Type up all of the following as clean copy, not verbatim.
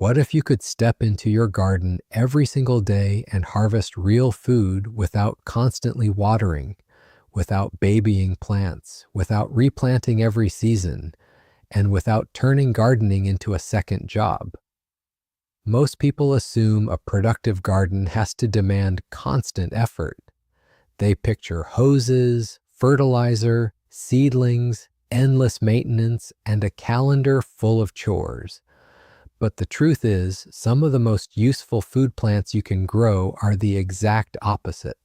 What if you could step into your garden every single day and harvest real food without constantly watering, without babying plants, without replanting every season, and without turning gardening into a second job? Most people assume a productive garden has to demand constant effort. They picture hoses, fertilizer, seedlings, endless maintenance, and a calendar full of chores. But the truth is, some of the most useful food plants you can grow are the exact opposite.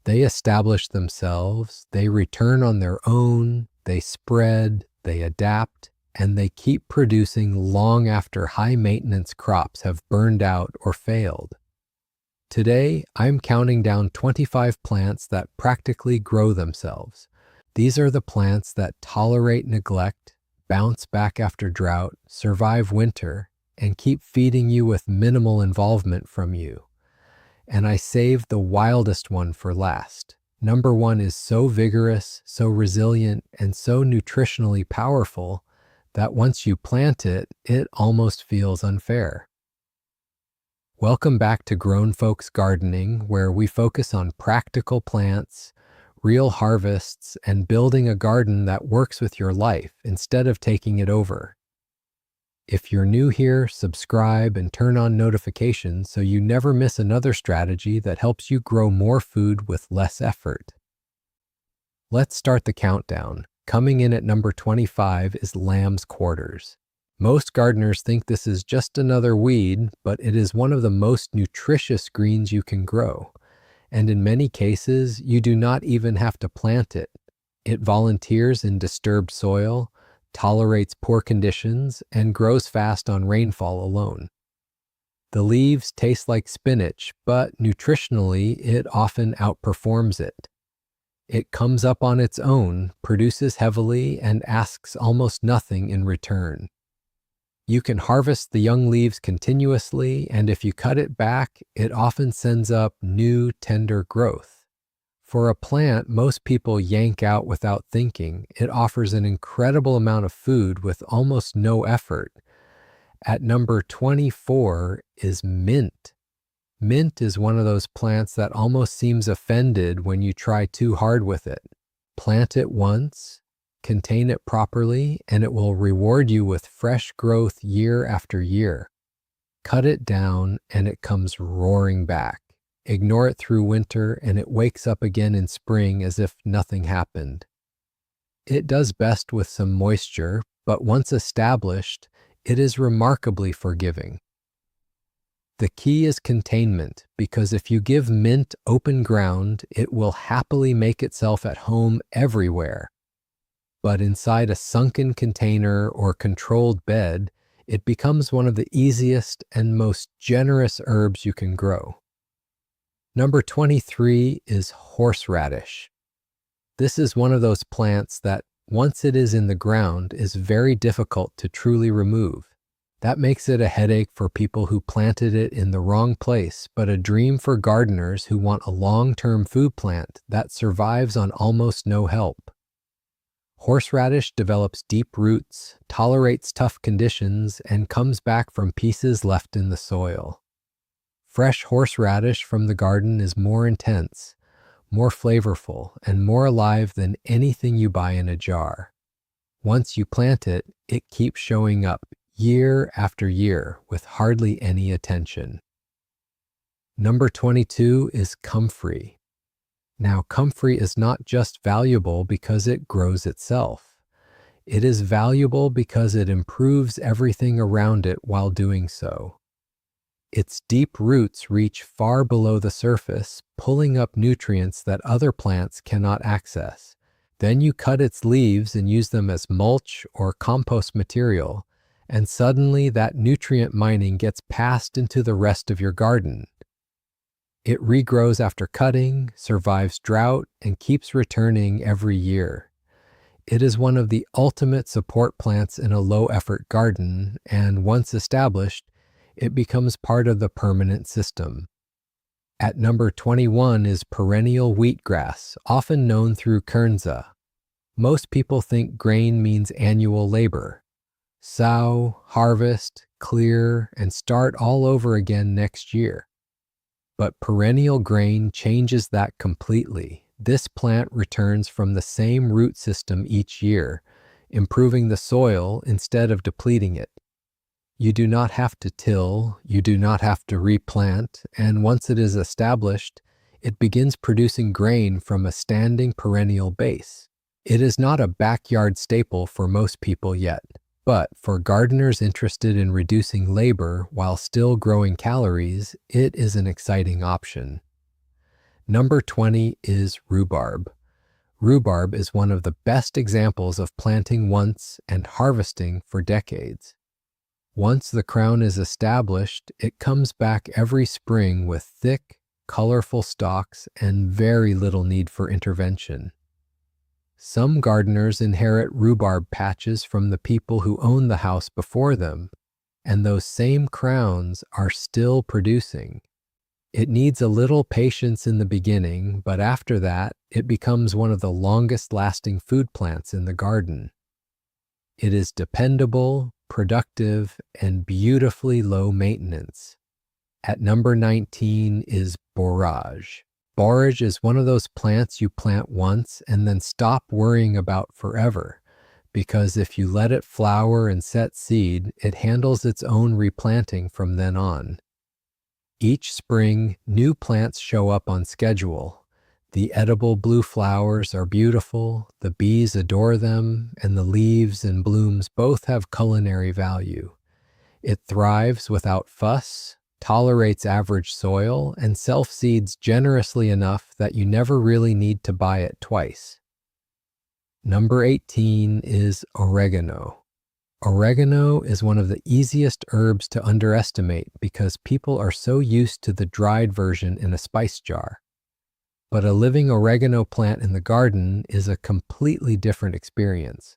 They establish themselves, they return on their own, they spread, they adapt, and they keep producing long after high-maintenance crops have burned out or failed. Today, I'm counting down 25 plants that practically grow themselves. These are the plants that tolerate neglect, bounce back after drought, survive winter, and keep feeding you with minimal involvement from you. And I saved the wildest one for last. Number 1 is so vigorous, so resilient, and so nutritionally powerful that once you plant it, it almost feels unfair. Welcome back to Grown Folks Gardening, where we focus on practical plants, real harvests, and building a garden that works with your life instead of taking it over. If you're new here, subscribe and turn on notifications so you never miss another strategy that helps you grow more food with less effort. Let's start the countdown. Coming in at number 25 is lamb's quarters. Most gardeners think this is just another weed, but it is one of the most nutritious greens you can grow. And in many cases, you do not even have to plant it. It volunteers in disturbed soil, tolerates poor conditions, and grows fast on rainfall alone. The leaves taste like spinach, but nutritionally, it often outperforms it. It comes up on its own, produces heavily, and asks almost nothing in return. You can harvest the young leaves continuously, and if you cut it back, it often sends up new, tender growth. For a plant most people yank out without thinking, it offers an incredible amount of food with almost no effort. At number 24 is mint. Mint is one of those plants that almost seems offended when you try too hard with it. Plant it once, contain it properly, and it will reward you with fresh growth year after year. Cut it down and it comes roaring back. Ignore it through winter and it wakes up again in spring as if nothing happened. It does best with some moisture, but once established, it is remarkably forgiving. The key is containment, because if you give mint open ground, it will happily make itself at home everywhere. But inside a sunken container or controlled bed, it becomes one of the easiest and most generous herbs you can grow. Number 23 is horseradish. This is one of those plants that, once it is in the ground, is very difficult to truly remove. That makes it a headache for people who planted it in the wrong place, but a dream for gardeners who want a long-term food plant that survives on almost no help. Horseradish develops deep roots, tolerates tough conditions, and comes back from pieces left in the soil. Fresh horseradish from the garden is more intense, more flavorful, and more alive than anything you buy in a jar. Once you plant it, it keeps showing up year after year with hardly any attention. Number 22 is comfrey. Now, comfrey is not just valuable because it grows itself. It is valuable because it improves everything around it while doing so. Its deep roots reach far below the surface, pulling up nutrients that other plants cannot access. Then you cut its leaves and use them as mulch or compost material, and suddenly that nutrient mining gets passed into the rest of your garden. It regrows after cutting, survives drought, and keeps returning every year. It is one of the ultimate support plants in a low-effort garden, and once established, it becomes part of the permanent system. At number 21 is perennial wheatgrass, often known through kernza. Most people think grain means annual labor. Sow, harvest, clear, and start all over again next year. But perennial grain changes that completely. This plant returns from the same root system each year, improving the soil instead of depleting it. You do not have to till, you do not have to replant, and once it is established, it begins producing grain from a standing perennial base. It is not a backyard staple for most people yet, but for gardeners interested in reducing labor while still growing calories, it is an exciting option. Number 20 is rhubarb. Rhubarb is one of the best examples of planting once and harvesting for decades. Once the crown is established, it comes back every spring with thick, colorful stalks and very little need for intervention. Some gardeners inherit rhubarb patches from the people who owned the house before them, and those same crowns are still producing. It needs a little patience in the beginning, but after that, it becomes one of the longest-lasting food plants in the garden. It is dependable, productive, and beautifully low maintenance. At number 19 is borage. Borage is one of those plants you plant once and then stop worrying about forever, because if you let it flower and set seed, it handles its own replanting from then on. Each spring, new plants show up on schedule. The edible blue flowers are beautiful, the bees adore them, and the leaves and blooms both have culinary value. It thrives without fuss, tolerates average soil, and self-seeds generously enough that you never really need to buy it twice. Number 18 is oregano. Oregano is one of the easiest herbs to underestimate because people are so used to the dried version in a spice jar. But a living oregano plant in the garden is a completely different experience.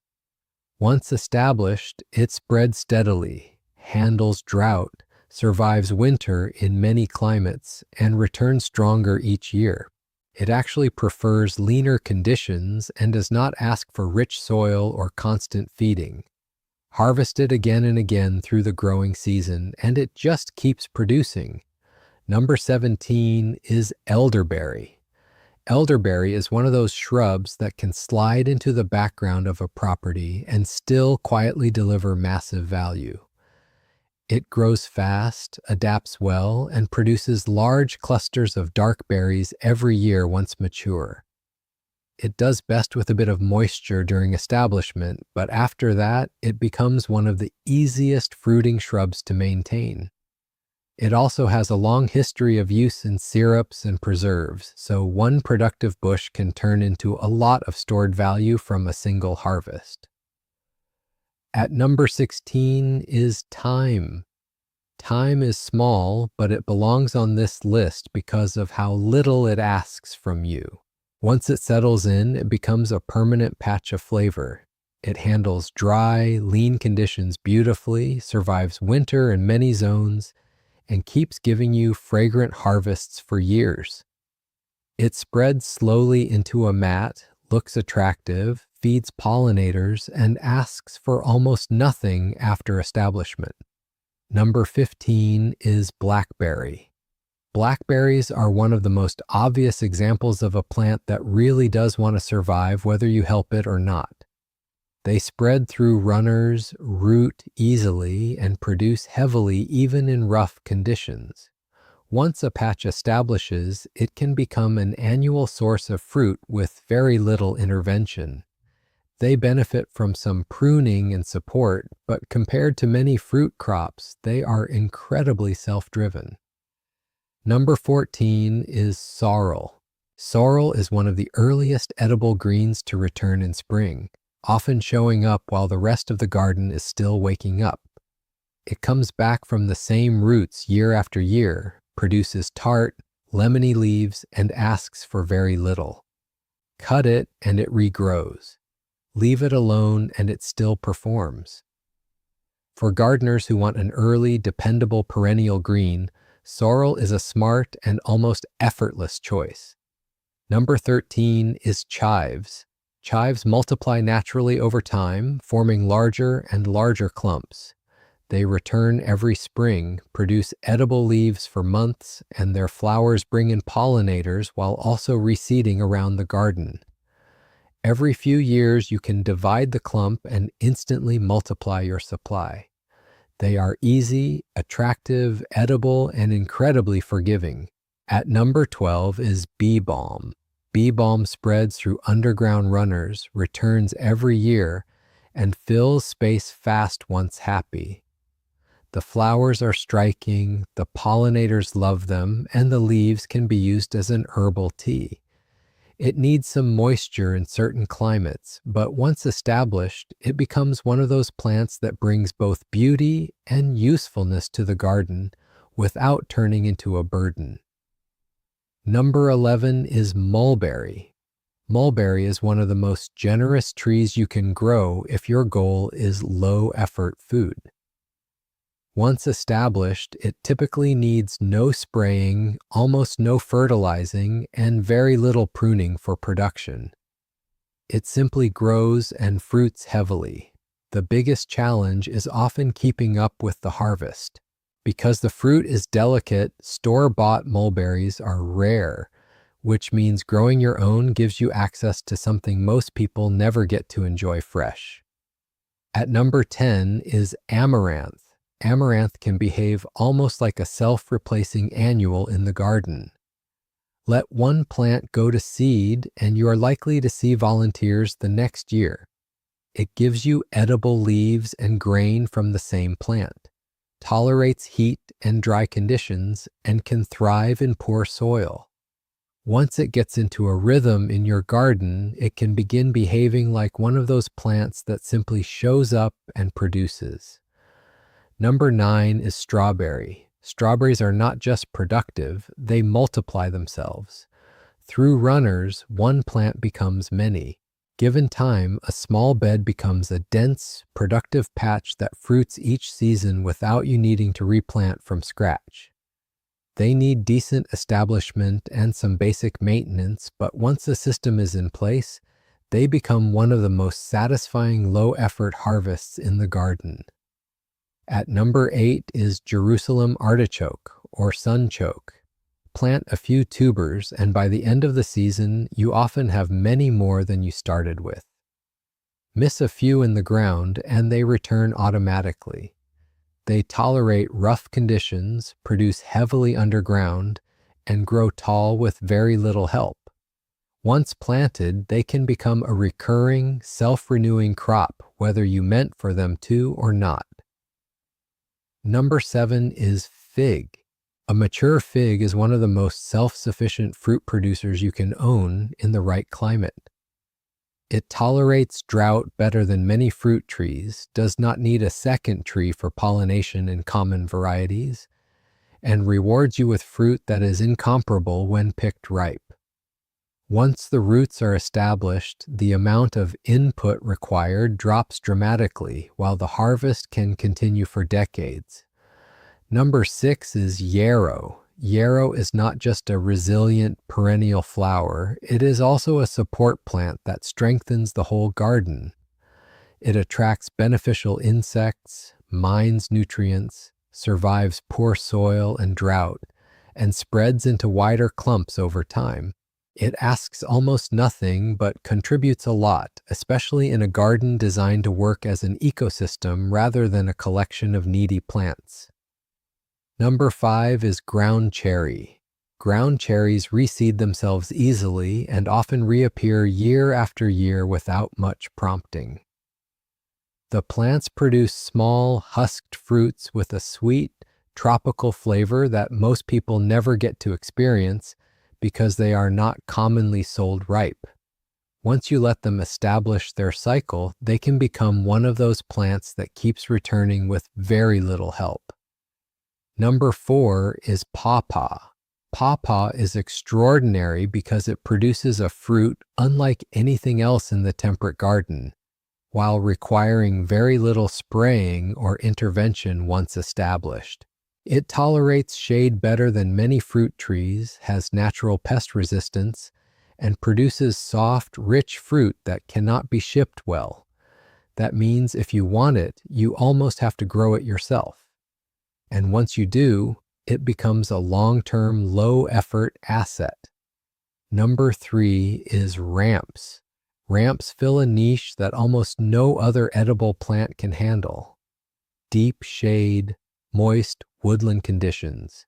Once established, it spreads steadily, handles drought, survives winter in many climates, and returns stronger each year. It actually prefers leaner conditions and does not ask for rich soil or constant feeding. Harvest it again and again through the growing season, and it just keeps producing. Number 17 is elderberry. Elderberry is one of those shrubs that can slide into the background of a property and still quietly deliver massive value. It grows fast, adapts well, and produces large clusters of dark berries every year once mature. It does best with a bit of moisture during establishment, but after that, it becomes one of the easiest fruiting shrubs to maintain. It also has a long history of use in syrups and preserves, so one productive bush can turn into a lot of stored value from a single harvest. At number 16 is thyme. Thyme is small, but it belongs on this list because of how little it asks from you. Once it settles in, it becomes a permanent patch of flavor. It handles dry, lean conditions beautifully, survives winter in many zones, and keeps giving you fragrant harvests for years. It spreads slowly into a mat, looks attractive, feeds pollinators, and asks for almost nothing after establishment. Number 15 is blackberry. Blackberries are one of the most obvious examples of a plant that really does want to survive whether you help it or not. They spread through runners, root easily, and produce heavily even in rough conditions. Once a patch establishes, it can become an annual source of fruit with very little intervention. They benefit from some pruning and support, but compared to many fruit crops, they are incredibly self-driven. Number 14 is sorrel. Sorrel is one of the earliest edible greens to return in spring, often showing up while the rest of the garden is still waking up. It comes back from the same roots year after year, produces tart, lemony leaves, and asks for very little. Cut it and it regrows. Leave it alone and it still performs. For gardeners who want an early, dependable perennial green, sorrel is a smart and almost effortless choice. Number 13 is chives. Chives multiply naturally over time, forming larger and larger clumps. They return every spring, produce edible leaves for months, and their flowers bring in pollinators while also reseeding around the garden. Every few years, you can divide the clump and instantly multiply your supply. They are easy, attractive, edible, and incredibly forgiving. At number 12 is bee balm. Bee balm spreads through underground runners, returns every year, and fills space fast once happy. The flowers are striking, the pollinators love them, and the leaves can be used as an herbal tea. It needs some moisture in certain climates, but once established, it becomes one of those plants that brings both beauty and usefulness to the garden without turning into a burden. Number 11 is mulberry. Mulberry is one of the most generous trees you can grow if your goal is low-effort food. Once established, it typically needs no spraying, almost no fertilizing, and very little pruning for production. It simply grows and fruits heavily. The biggest challenge is often keeping up with the harvest. Because the fruit is delicate, store-bought mulberries are rare, which means growing your own gives you access to something most people never get to enjoy fresh. At number 10 is amaranth. Amaranth can behave almost like a self-replacing annual in the garden. Let one plant go to seed, and you are likely to see volunteers the next year. It gives you edible leaves and grain from the same plant, tolerates heat and dry conditions, and can thrive in poor soil. Once it gets into a rhythm in your garden, it can begin behaving like one of those plants that simply shows up and produces. Number 9 is strawberry. Strawberries are not just productive, they multiply themselves. Through runners, one plant becomes many. Given time, a small bed becomes a dense, productive patch that fruits each season without you needing to replant from scratch. They need decent establishment and some basic maintenance, but once the system is in place, they become one of the most satisfying low-effort harvests in the garden. At number 8 is Jerusalem artichoke or sunchoke. Plant a few tubers, and by the end of the season, you often have many more than you started with. Miss a few in the ground, and they return automatically. They tolerate rough conditions, produce heavily underground, and grow tall with very little help. Once planted, they can become a recurring, self-renewing crop, whether you meant for them to or not. Number 7 is fig. A mature fig is one of the most self-sufficient fruit producers you can own in the right climate. It tolerates drought better than many fruit trees, does not need a second tree for pollination in common varieties, and rewards you with fruit that is incomparable when picked ripe. Once the roots are established, the amount of input required drops dramatically, while the harvest can continue for decades. Number 6 is yarrow. Yarrow is not just a resilient perennial flower, it is also a support plant that strengthens the whole garden. It attracts beneficial insects, mines nutrients, survives poor soil and drought, and spreads into wider clumps over time. It asks almost nothing but contributes a lot, especially in a garden designed to work as an ecosystem rather than a collection of needy plants. Number 5 is ground cherry. Ground cherries reseed themselves easily and often reappear year after year without much prompting. The plants produce small, husked fruits with a sweet, tropical flavor that most people never get to experience because they are not commonly sold ripe. Once you let them establish their cycle, they can become one of those plants that keeps returning with very little help. Number 4 is pawpaw. Pawpaw is extraordinary because it produces a fruit unlike anything else in the temperate garden, while requiring very little spraying or intervention once established. It tolerates shade better than many fruit trees, has natural pest resistance, and produces soft, rich fruit that cannot be shipped well. That means if you want it, you almost have to grow it yourself. And once you do, it becomes a long-term, low-effort asset. Number 3 is ramps. Ramps fill a niche that almost no other edible plant can handle. Deep shade, moist woodland conditions.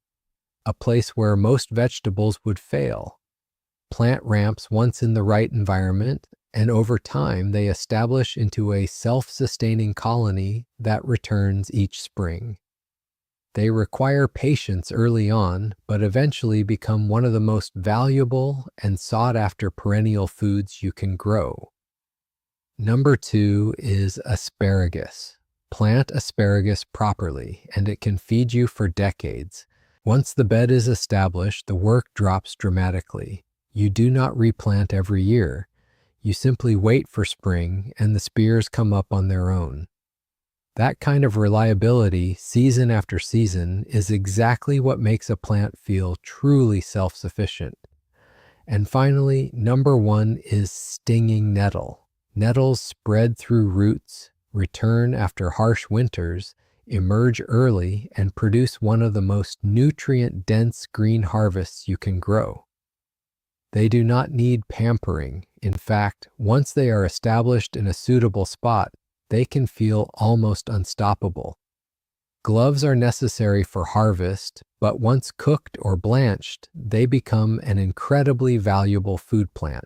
A place where most vegetables would fail. Plant ramps once in the right environment, and over time they establish into a self-sustaining colony that returns each spring. They require patience early on, but eventually become one of the most valuable and sought-after perennial foods you can grow. Number 2 is asparagus. Plant asparagus properly, and it can feed you for decades. Once the bed is established, the work drops dramatically. You do not replant every year. You simply wait for spring, and the spears come up on their own. That kind of reliability, season after season, is exactly what makes a plant feel truly self-sufficient. And finally, number 1 is stinging nettle. Nettles spread through roots, return after harsh winters, emerge early, and produce one of the most nutrient-dense green harvests you can grow. They do not need pampering. In fact, once they are established in a suitable spot, they can feel almost unstoppable. Gloves are necessary for harvest, but once cooked or blanched, they become an incredibly valuable food plant.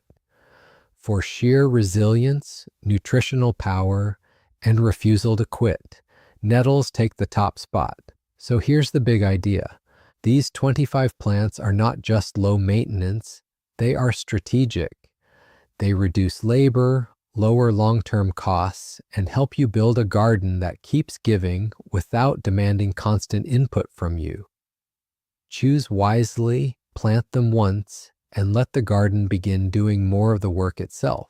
For sheer resilience, nutritional power, and refusal to quit, nettles take the top spot. So here's the big idea. These 25 plants are not just low maintenance, they are strategic. They reduce labor, lower long-term costs, and help you build a garden that keeps giving without demanding constant input from you. Choose wisely, plant them once, and let the garden begin doing more of the work itself.